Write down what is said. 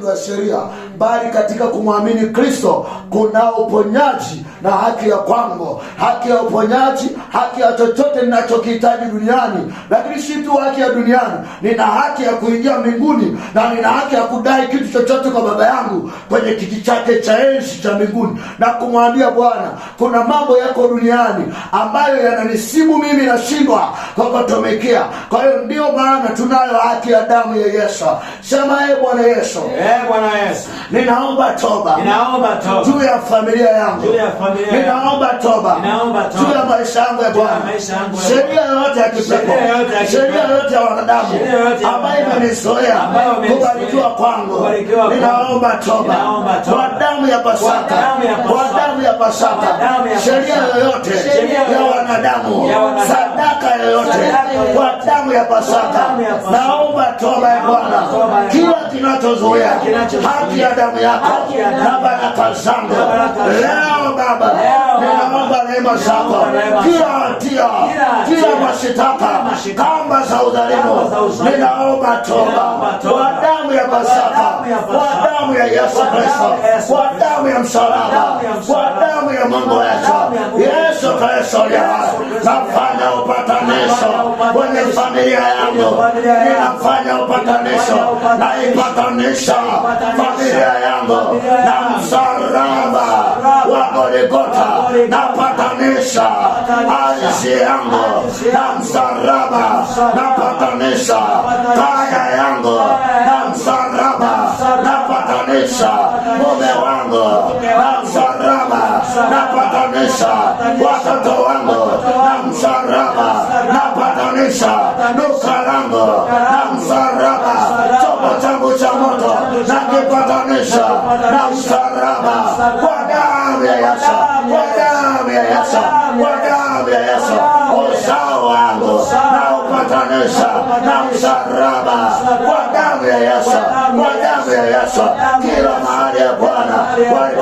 wa sheria, bali katika kumwamini Kristo kuna uponyaji na haki ya kwangu, haki ya uponyaji, haki ya chochote ninachokihitaji duniani. Lakini si tu haki ya duniani, nina haki ya kuingia mbinguni, na nina haki ya kudai kitu chochote kwa Baba yangu kwenye kiti chake cha enzi cha mbinguni, na kumwambia Bwana, kuna mambo yako duniani ambayo yananisibu mimi, nashindwa kukutumikia. Kwa hiyo ndio maana tunayo haki ya damu ya Yesu. Sema Bwana Yesu, Bwana Yesu, ninaomba toba juu ya familia yangu, ninaomba toba juu ya maisha yangu ya Bwana. Sheria yote ya kipepo, sheria yote ya wanadamu ambayo imenizoea kubarikiwa kwangu, ninaomba toba kwa damu ya Pasaka, kwa damu ya Pasaka. Sheria yoyote ya wanadamu, sadaka yoyote kwa damu ya Pasaka, naomba toba ya Bwana. Kila kinachozuia haki ya damu yako na baraka zangu leo Baba, ninaomba neema zako. Kila hatia, kila mashitaka, kamba za udhalimu, ninaomba toba kwa damu ya Pasaka, kwa damu ya Yesu Kristo, kwa damu ya msalaba, kwa damu ya Mungu wetu Yesu Kristo. Nafanya upatanisho kwenye familia yangu, ninafanya upatanisho, naipatanisha familia yangu na msalaba wa Golgotha, napatanisha ardhi yangu na msalaba, napatanisha kaya yangu na msalaba, napatanisha mume wangu na msalaba, napatanisha watoto wangu na msalaba, napatanisha duka langu na msalaba, chombo changu cha moto nakipatanisha na msalaba, kwa damu ya Yesu, kwa damu ya Yesu, kwa damu ya Yesu. Uzao wangu na upatanisha na msalaba, kwa damu ya Yesu, kwa damu ya Yesu. Kila mahali ya Bwana